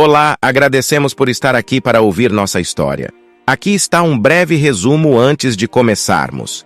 Olá, agradecemos por estar aqui para ouvir nossa história. Aqui está um breve resumo antes de começarmos.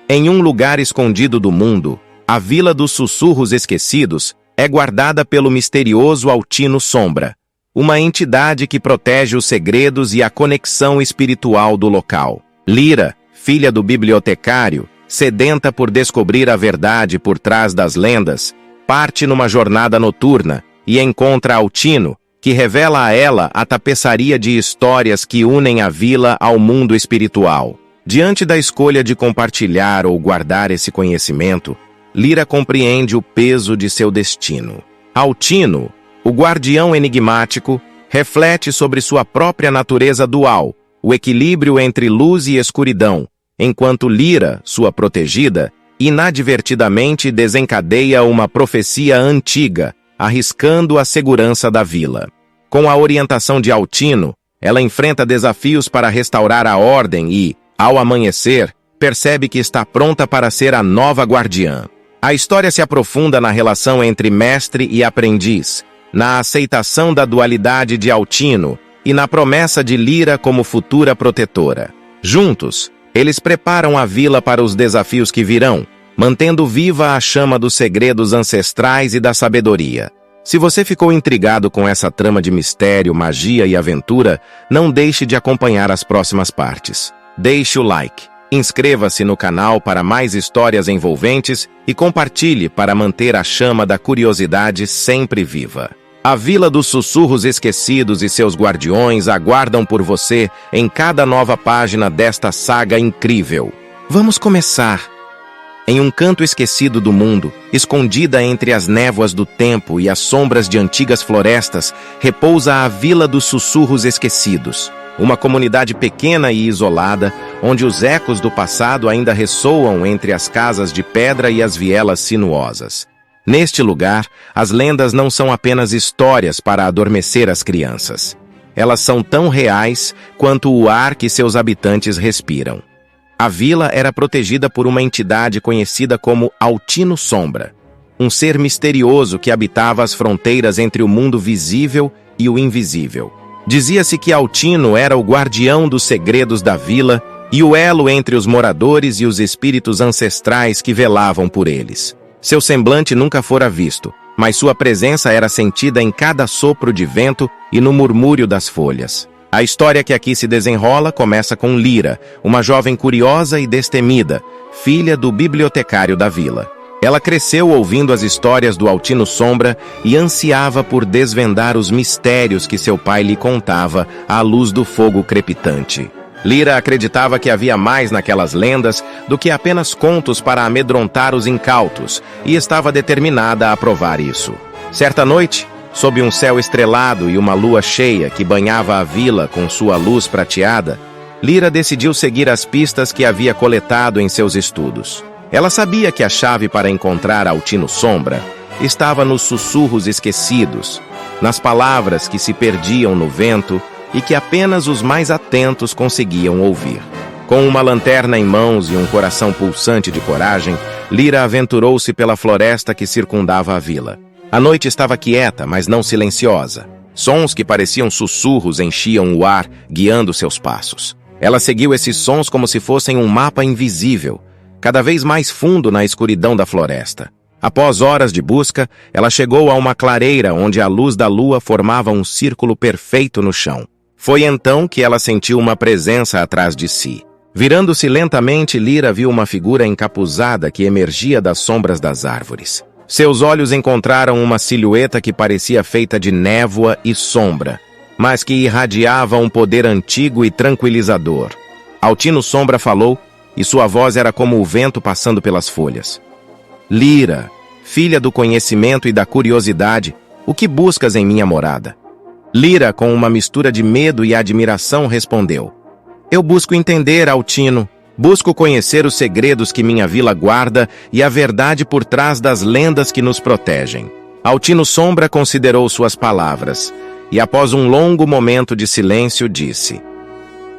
Em um lugar escondido do mundo, a Vila dos Sussurros Esquecidos é guardada pelo misterioso Altino Sombra, uma entidade que protege os segredos e a conexão espiritual do local. Lyra, filha do bibliotecário, sedenta por descobrir a verdade por trás das lendas, parte numa jornada noturna e encontra Altino, que revela a ela a tapeçaria de histórias que unem a vila ao mundo espiritual. Diante da escolha de compartilhar ou guardar esse conhecimento, Lyra compreende o peso de seu destino. Altino, o guardião enigmático, reflete sobre sua própria natureza dual, o equilíbrio entre luz e escuridão, enquanto Lyra, sua protegida, inadvertidamente desencadeia uma profecia antiga, arriscando a segurança da vila. Com a orientação de Altino, ela enfrenta desafios para restaurar a ordem e, ao amanhecer, percebe que está pronta para ser a nova guardiã. A história se aprofunda na relação entre mestre e aprendiz, na aceitação da dualidade de Altino e na promessa de Lyra como futura protetora. Juntos, eles preparam a vila para os desafios que virão, mantendo viva a chama dos segredos ancestrais e da sabedoria. Se você ficou intrigado com essa trama de mistério, magia e aventura, não deixe de acompanhar as próximas partes. Deixe o like, inscreva-se no canal para mais histórias envolventes e compartilhe para manter a chama da curiosidade sempre viva. A Vila dos Sussurros Esquecidos e seus guardiões aguardam por você em cada nova página desta saga incrível. Vamos começar! Em um canto esquecido do mundo, escondida entre as névoas do tempo e as sombras de antigas florestas, repousa a Vila dos Sussurros Esquecidos, uma comunidade pequena e isolada, onde os ecos do passado ainda ressoam entre as casas de pedra e as vielas sinuosas. Neste lugar, as lendas não são apenas histórias para adormecer as crianças. Elas são tão reais quanto o ar que seus habitantes respiram. A vila era protegida por uma entidade conhecida como Altino Sombra, um ser misterioso que habitava as fronteiras entre o mundo visível e o invisível. Dizia-se que Altino era o guardião dos segredos da vila e o elo entre os moradores e os espíritos ancestrais que velavam por eles. Seu semblante nunca fora visto, mas sua presença era sentida em cada sopro de vento e no murmúrio das folhas. A história que aqui se desenrola começa com Lyra, uma jovem curiosa e destemida, filha do bibliotecário da vila. Ela cresceu ouvindo as histórias do Altino Sombra e ansiava por desvendar os mistérios que seu pai lhe contava à luz do fogo crepitante. Lyra acreditava que havia mais naquelas lendas do que apenas contos para amedrontar os incautos e estava determinada a provar isso. Certa noite, sob um céu estrelado e uma lua cheia que banhava a vila com sua luz prateada, Lyra decidiu seguir as pistas que havia coletado em seus estudos. Ela sabia que a chave para encontrar Altino Sombra estava nos sussurros esquecidos, nas palavras que se perdiam no vento e que apenas os mais atentos conseguiam ouvir. Com uma lanterna em mãos e um coração pulsante de coragem, Lyra aventurou-se pela floresta que circundava a vila. A noite estava quieta, mas não silenciosa. Sons que pareciam sussurros enchiam o ar, guiando seus passos. Ela seguiu esses sons como se fossem um mapa invisível, cada vez mais fundo na escuridão da floresta. Após horas de busca, ela chegou a uma clareira onde a luz da lua formava um círculo perfeito no chão. Foi então que ela sentiu uma presença atrás de si. Virando-se lentamente, Lyra viu uma figura encapuzada que emergia das sombras das árvores. Seus olhos encontraram uma silhueta que parecia feita de névoa e sombra, mas que irradiava um poder antigo e tranquilizador. Altino Sombra falou, e sua voz era como o vento passando pelas folhas. Lyra, filha do conhecimento e da curiosidade, o que buscas em minha morada? Lyra, com uma mistura de medo e admiração, respondeu. Eu busco entender, Altino. Busco conhecer os segredos que minha vila guarda e a verdade por trás das lendas que nos protegem. Altino Sombra considerou suas palavras e, após um longo momento de silêncio, disse: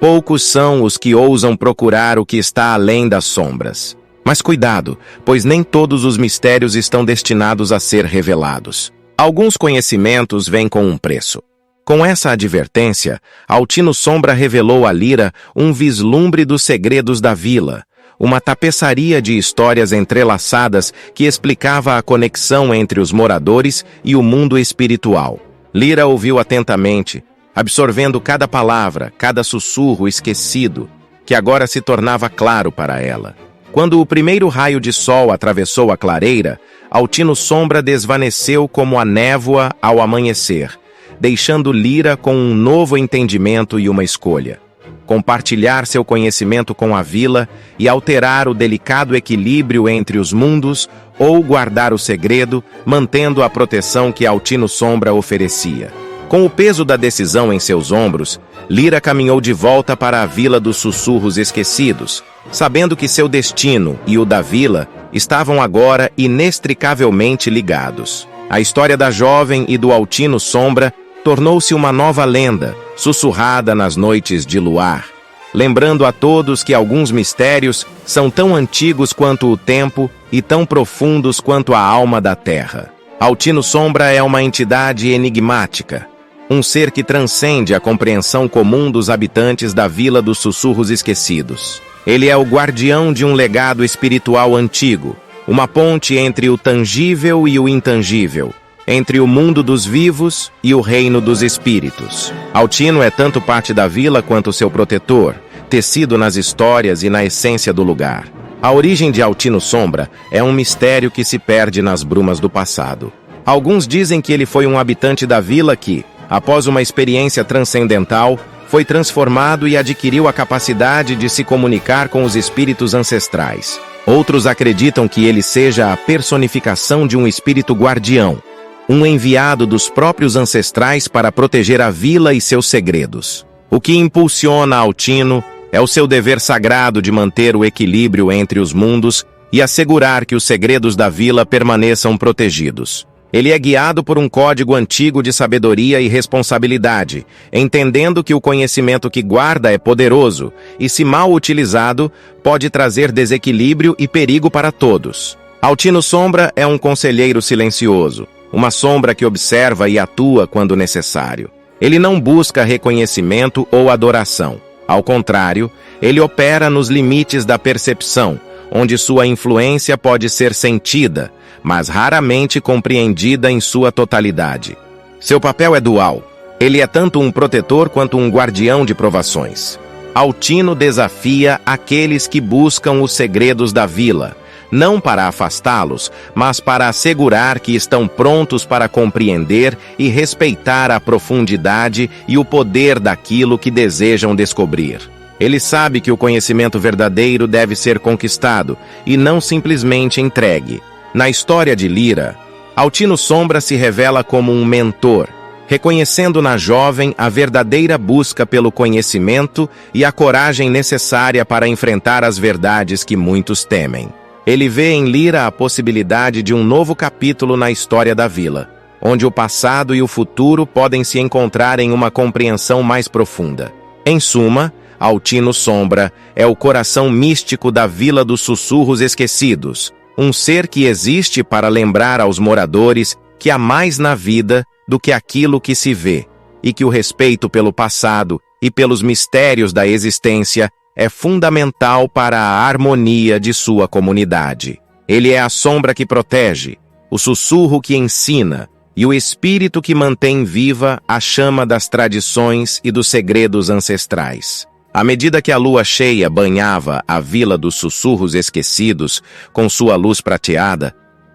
Poucos são os que ousam procurar o que está além das sombras. Mas cuidado, pois nem todos os mistérios estão destinados a ser revelados. Alguns conhecimentos vêm com um preço. Com essa advertência, Altino Sombra revelou a Lyra um vislumbre dos segredos da vila, uma tapeçaria de histórias entrelaçadas que explicava a conexão entre os moradores e o mundo espiritual. Lyra ouviu atentamente, absorvendo cada palavra, cada sussurro esquecido, que agora se tornava claro para ela. Quando o primeiro raio de sol atravessou a clareira, Altino Sombra desvaneceu como a névoa ao amanhecer, deixando Lyra com um novo entendimento e uma escolha: compartilhar seu conhecimento com a vila e alterar o delicado equilíbrio entre os mundos, ou guardar o segredo, mantendo a proteção que Altino Sombra oferecia. Com o peso da decisão em seus ombros, Lyra caminhou de volta para a Vila dos Sussurros Esquecidos, sabendo que seu destino e o da vila estavam agora inextricavelmente ligados. A história da jovem e do Altino Sombra tornou-se uma nova lenda, sussurrada nas noites de luar, lembrando a todos que alguns mistérios são tão antigos quanto o tempo e tão profundos quanto a alma da terra. Altino Sombra é uma entidade enigmática, um ser que transcende a compreensão comum dos habitantes da Vila dos Sussurros Esquecidos. Ele é o guardião de um legado espiritual antigo, uma ponte entre o tangível e o intangível, entre o mundo dos vivos e o reino dos espíritos. Altino é tanto parte da vila quanto seu protetor, tecido nas histórias e na essência do lugar. A origem de Altino Sombra é um mistério que se perde nas brumas do passado. Alguns dizem que ele foi um habitante da vila que, após uma experiência transcendental, foi transformado e adquiriu a capacidade de se comunicar com os espíritos ancestrais. Outros acreditam que ele seja a personificação de um espírito guardião, um enviado dos próprios ancestrais para proteger a vila e seus segredos. O que impulsiona Altino é o seu dever sagrado de manter o equilíbrio entre os mundos e assegurar que os segredos da vila permaneçam protegidos. Ele é guiado por um código antigo de sabedoria e responsabilidade, entendendo que o conhecimento que guarda é poderoso e, se mal utilizado, pode trazer desequilíbrio e perigo para todos. Altino Sombra é um conselheiro silencioso, uma sombra que observa e atua quando necessário. Ele não busca reconhecimento ou adoração. Ao contrário, ele opera nos limites da percepção, onde sua influência pode ser sentida, mas raramente compreendida em sua totalidade. Seu papel é dual. Ele é tanto um protetor quanto um guardião de provações. Altino desafia aqueles que buscam os segredos da vila, não para afastá-los, mas para assegurar que estão prontos para compreender e respeitar a profundidade e o poder daquilo que desejam descobrir. Ele sabe que o conhecimento verdadeiro deve ser conquistado e não simplesmente entregue. Na história de Lyra, Altino Sombra se revela como um mentor, reconhecendo na jovem a verdadeira busca pelo conhecimento e a coragem necessária para enfrentar as verdades que muitos temem. Ele vê em Lyra a possibilidade de um novo capítulo na história da vila, onde o passado e o futuro podem se encontrar em uma compreensão mais profunda. Em suma, Altino Sombra é o coração místico da Vila dos Sussurros Esquecidos, um ser que existe para lembrar aos moradores que há mais na vida do que aquilo que se vê, e que o respeito pelo passado e pelos mistérios da existência é fundamental para a harmonia de sua comunidade. Ele é a sombra que protege, o sussurro que ensina e o espírito que mantém viva a chama das tradições e dos segredos ancestrais. À medida que a lua cheia banhava a Vila dos Sussurros Esquecidos com sua luz prateada,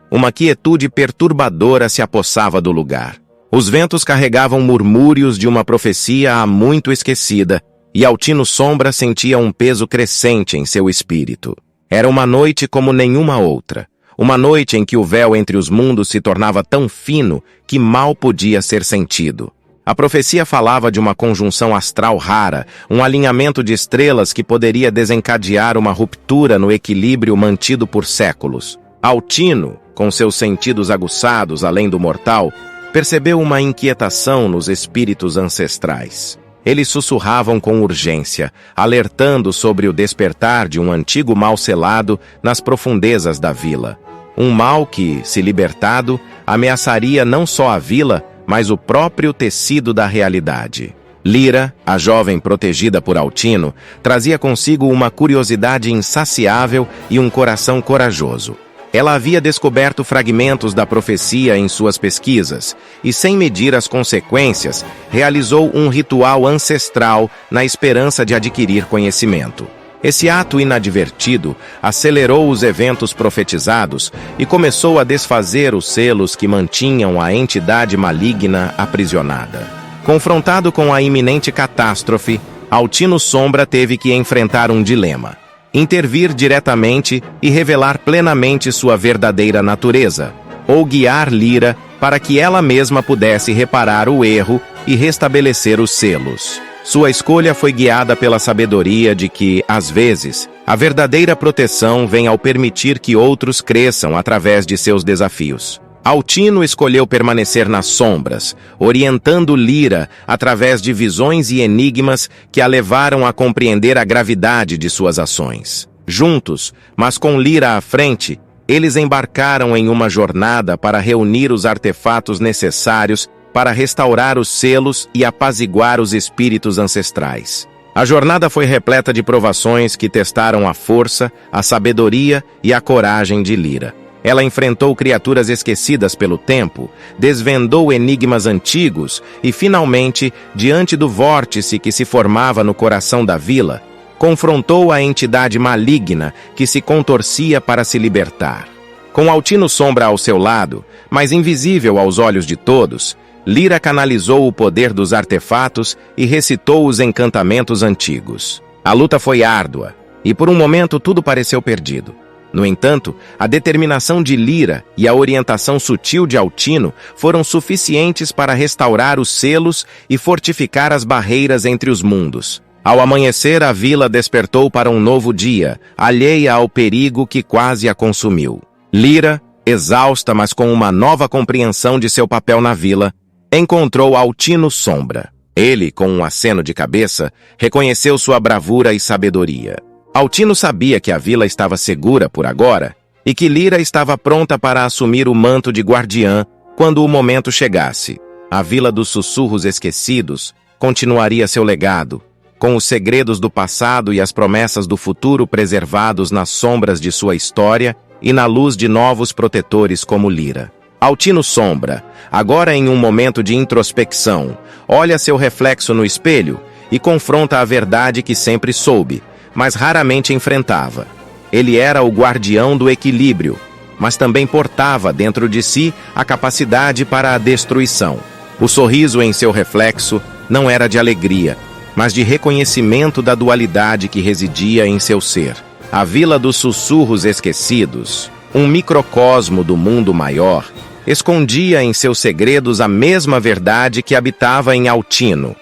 uma quietude perturbadora se apossava do lugar. Os ventos carregavam murmúrios de uma profecia há muito esquecida, e Altino Sombra sentia um peso crescente em seu espírito. Era uma noite como nenhuma outra, uma noite em que o véu entre os mundos se tornava tão fino que mal podia ser sentido. A profecia falava de uma conjunção astral rara, um alinhamento de estrelas que poderia desencadear uma ruptura no equilíbrio mantido por séculos. Altino, com seus sentidos aguçados além do mortal, percebeu uma inquietação nos espíritos ancestrais. Eles sussurravam com urgência, alertando sobre o despertar de um antigo mal selado nas profundezas da vila. Um mal que, se libertado, ameaçaria não só a vila, mas o próprio tecido da realidade. Lyra, a jovem protegida por Altino, trazia consigo uma curiosidade insaciável e um coração corajoso. Ela havia descoberto fragmentos da profecia em suas pesquisas e, sem medir as consequências, realizou um ritual ancestral na esperança de adquirir conhecimento. Esse ato inadvertido acelerou os eventos profetizados e começou a desfazer os selos que mantinham a entidade maligna aprisionada. Confrontado com a iminente catástrofe, Altino Sombra teve que enfrentar um dilema: intervir diretamente e revelar plenamente sua verdadeira natureza, ou guiar Lyra para que ela mesma pudesse reparar o erro e restabelecer os selos. Sua escolha foi guiada pela sabedoria de que, às vezes, a verdadeira proteção vem ao permitir que outros cresçam através de seus desafios. Altino escolheu permanecer nas sombras, orientando Lyra através de visões e enigmas que a levaram a compreender a gravidade de suas ações. Juntos, mas com Lyra à frente, eles embarcaram em uma jornada para reunir os artefatos necessários para restaurar os selos e apaziguar os espíritos ancestrais. A jornada foi repleta de provações que testaram a força, a sabedoria e a coragem de Lyra. Ela enfrentou criaturas esquecidas pelo tempo, desvendou enigmas antigos e, finalmente, diante do vórtice que se formava no coração da vila, confrontou a entidade maligna que se contorcia para se libertar. Com Altino Sombra ao seu lado, mas invisível aos olhos de todos, Lyra canalizou o poder dos artefatos e recitou os encantamentos antigos. A luta foi árdua, e por um momento tudo pareceu perdido. No entanto, a determinação de Lyra e a orientação sutil de Altino foram suficientes para restaurar os selos e fortificar as barreiras entre os mundos. Ao amanhecer, a vila despertou para um novo dia, alheia ao perigo que quase a consumiu. Lyra, exausta, mas com uma nova compreensão de seu papel na vila, encontrou Altino Sombra. Ele, com um aceno de cabeça, reconheceu sua bravura e sabedoria. Altino sabia que a vila estava segura por agora e que Lyra estava pronta para assumir o manto de guardiã quando o momento chegasse. A Vila dos Sussurros Esquecidos continuaria seu legado, com os segredos do passado e as promessas do futuro preservados nas sombras de sua história e na luz de novos protetores como Lyra. Altino Sombra, agora em um momento de introspecção, olha seu reflexo no espelho e confronta a verdade que sempre soube, mas raramente enfrentava. Ele era o guardião do equilíbrio, mas também portava dentro de si a capacidade para a destruição. O sorriso em seu reflexo não era de alegria, mas de reconhecimento da dualidade que residia em seu ser. A Vila dos Sussurros Esquecidos, um microcosmo do mundo maior, escondia em seus segredos a mesma verdade que habitava em Altino.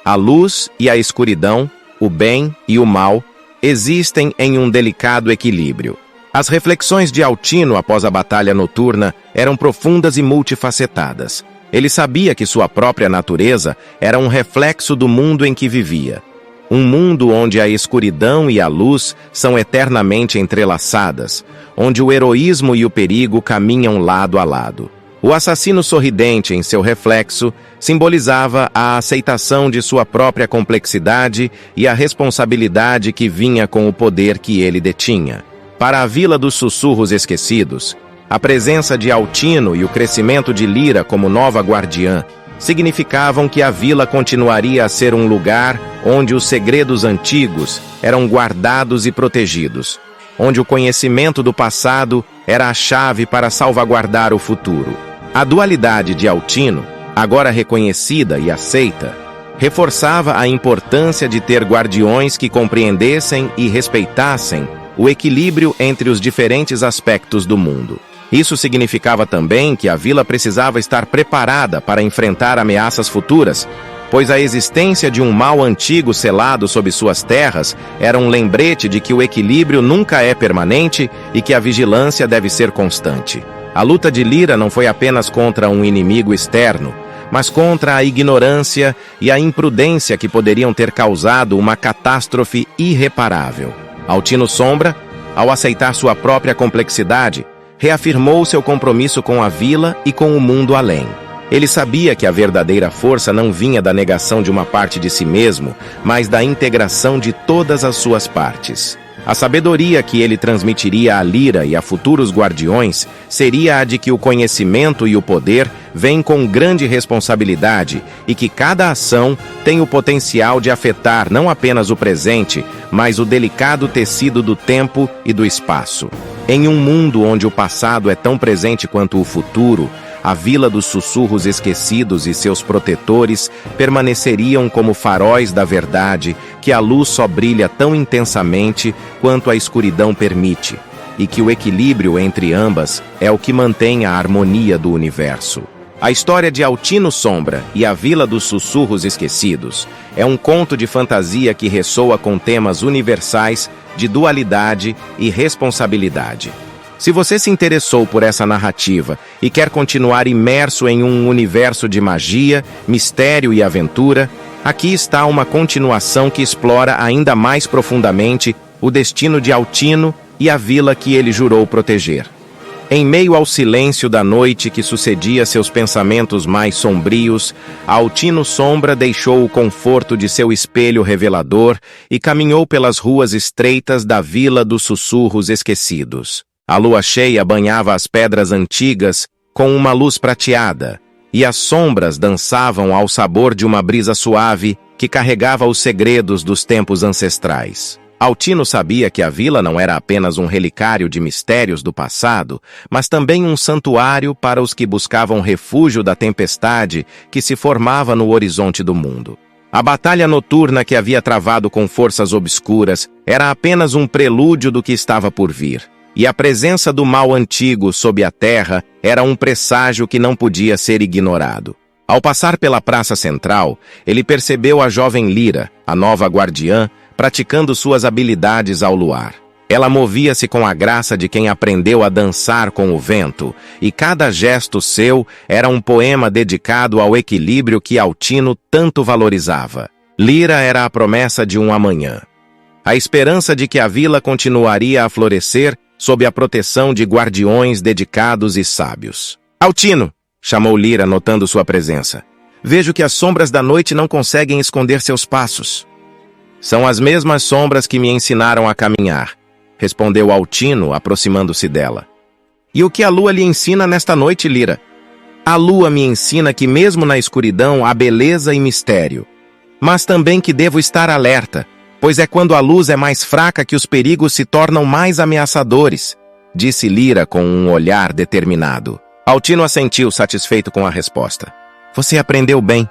A luz e a escuridão, o bem e o mal, existem em um delicado equilíbrio. As reflexões de Altino após a batalha noturna eram profundas e multifacetadas. Ele sabia que sua própria natureza era um reflexo do mundo em que vivia. Um mundo onde a escuridão e a luz são eternamente entrelaçadas, onde o heroísmo e o perigo caminham lado a lado. O assassino sorridente em seu reflexo simbolizava a aceitação de sua própria complexidade e a responsabilidade que vinha com o poder que ele detinha. Para a Vila dos Sussurros Esquecidos, a presença de Altino e o crescimento de Lyra como nova guardiã significavam que a vila continuaria a ser um lugar onde os segredos antigos eram guardados e protegidos, onde o conhecimento do passado era a chave para salvaguardar o futuro. A dualidade de Altino, agora reconhecida e aceita, reforçava a importância de ter guardiões que compreendessem e respeitassem o equilíbrio entre os diferentes aspectos do mundo. Isso significava também que a vila precisava estar preparada para enfrentar ameaças futuras, pois a existência de um mal antigo selado sob suas terras era um lembrete de que o equilíbrio nunca é permanente e que a vigilância deve ser constante. A luta de Lyra não foi apenas contra um inimigo externo, mas contra a ignorância e a imprudência que poderiam ter causado uma catástrofe irreparável. Altino Sombra, ao aceitar sua própria complexidade, reafirmou seu compromisso com a vila e com o mundo além. Ele sabia que a verdadeira força não vinha da negação de uma parte de si mesmo, mas da integração de todas as suas partes. A sabedoria que ele transmitiria a Lyra e a futuros guardiões seria a de que o conhecimento e o poder vêm com grande responsabilidade e que cada ação tem o potencial de afetar não apenas o presente, mas o delicado tecido do tempo e do espaço. Em um mundo onde o passado é tão presente quanto o futuro, a Vila dos Sussurros Esquecidos e seus protetores permaneceriam como faróis da verdade, que a luz só brilha tão intensamente quanto a escuridão permite, e que o equilíbrio entre ambas é o que mantém a harmonia do universo. A história de Altino Sombra e a Vila dos Sussurros Esquecidos é um conto de fantasia que ressoa com temas universais de dualidade e responsabilidade. Se você se interessou por essa narrativa e quer continuar imerso em um universo de magia, mistério e aventura, aqui está uma continuação que explora ainda mais profundamente o destino de Altino e a vila que ele jurou proteger. Em meio ao silêncio da noite que sucedia seus pensamentos mais sombrios, Altino Sombra deixou o conforto de seu espelho revelador e caminhou pelas ruas estreitas da Vila dos Sussurros Esquecidos. A lua cheia banhava as pedras antigas com uma luz prateada, e as sombras dançavam ao sabor de uma brisa suave que carregava os segredos dos tempos ancestrais. Altino sabia que a vila não era apenas um relicário de mistérios do passado, mas também um santuário para os que buscavam refúgio da tempestade que se formava no horizonte do mundo. A batalha noturna que havia travado com forças obscuras era apenas um prelúdio do que estava por vir. E a presença do mal antigo sob a terra era um presságio que não podia ser ignorado. Ao passar pela praça central, ele percebeu a jovem Lyra, a nova guardiã, praticando suas habilidades ao luar. Ela movia-se com a graça de quem aprendeu a dançar com o vento, e cada gesto seu era um poema dedicado ao equilíbrio que Altino tanto valorizava. Lyra era a promessa de um amanhã. A esperança de que a vila continuaria a florescer sob a proteção de guardiões dedicados e sábios. Altino! Chamou Lyra, notando sua presença. Vejo que as sombras da noite não conseguem esconder seus passos. São as mesmas sombras que me ensinaram a caminhar, respondeu Altino, aproximando-se dela. E o que a lua lhe ensina nesta noite, Lyra? A lua me ensina que mesmo na escuridão há beleza e mistério, mas também que devo estar alerta, pois é quando a luz é mais fraca que os perigos se tornam mais ameaçadores, disse Lyra com um olhar determinado. Altino assentiu, satisfeito com a resposta. Você aprendeu bem.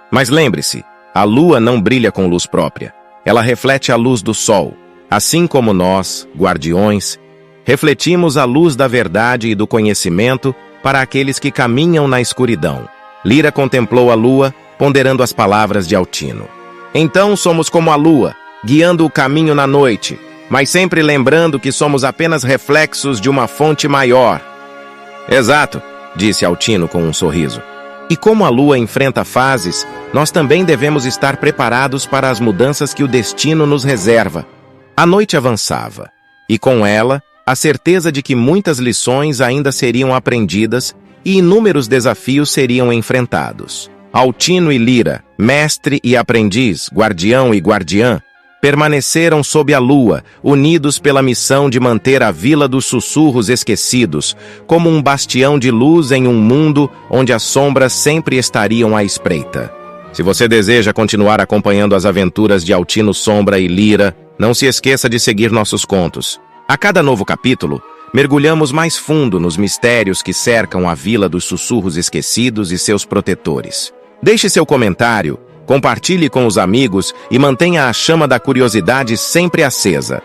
Mas lembre-se, a lua não brilha com luz própria. Ela reflete a luz do sol. Assim como nós, guardiões, refletimos a luz da verdade e do conhecimento para aqueles que caminham na escuridão. Lyra contemplou a lua, ponderando as palavras de Altino. Então somos como a lua, guiando o caminho na noite, mas sempre lembrando que somos apenas reflexos de uma fonte maior. Exato, disse Altino com um sorriso. E como a lua enfrenta fases, nós também devemos estar preparados para as mudanças que o destino nos reserva. A noite avançava, e com ela, a certeza de que muitas lições ainda seriam aprendidas e inúmeros desafios seriam enfrentados. Altino e Lyra, mestre e aprendiz, guardião e guardiã, permaneceram sob a lua, unidos pela missão de manter a Vila dos Sussurros Esquecidos, como um bastião de luz em um mundo onde as sombras sempre estariam à espreita. Se você deseja continuar acompanhando as aventuras de Altino Sombra e Lyra, não se esqueça de seguir nossos contos. A cada novo capítulo, mergulhamos mais fundo nos mistérios que cercam a Vila dos Sussurros Esquecidos e seus protetores. Deixe seu comentário, compartilhe com os amigos e mantenha a chama da curiosidade sempre acesa.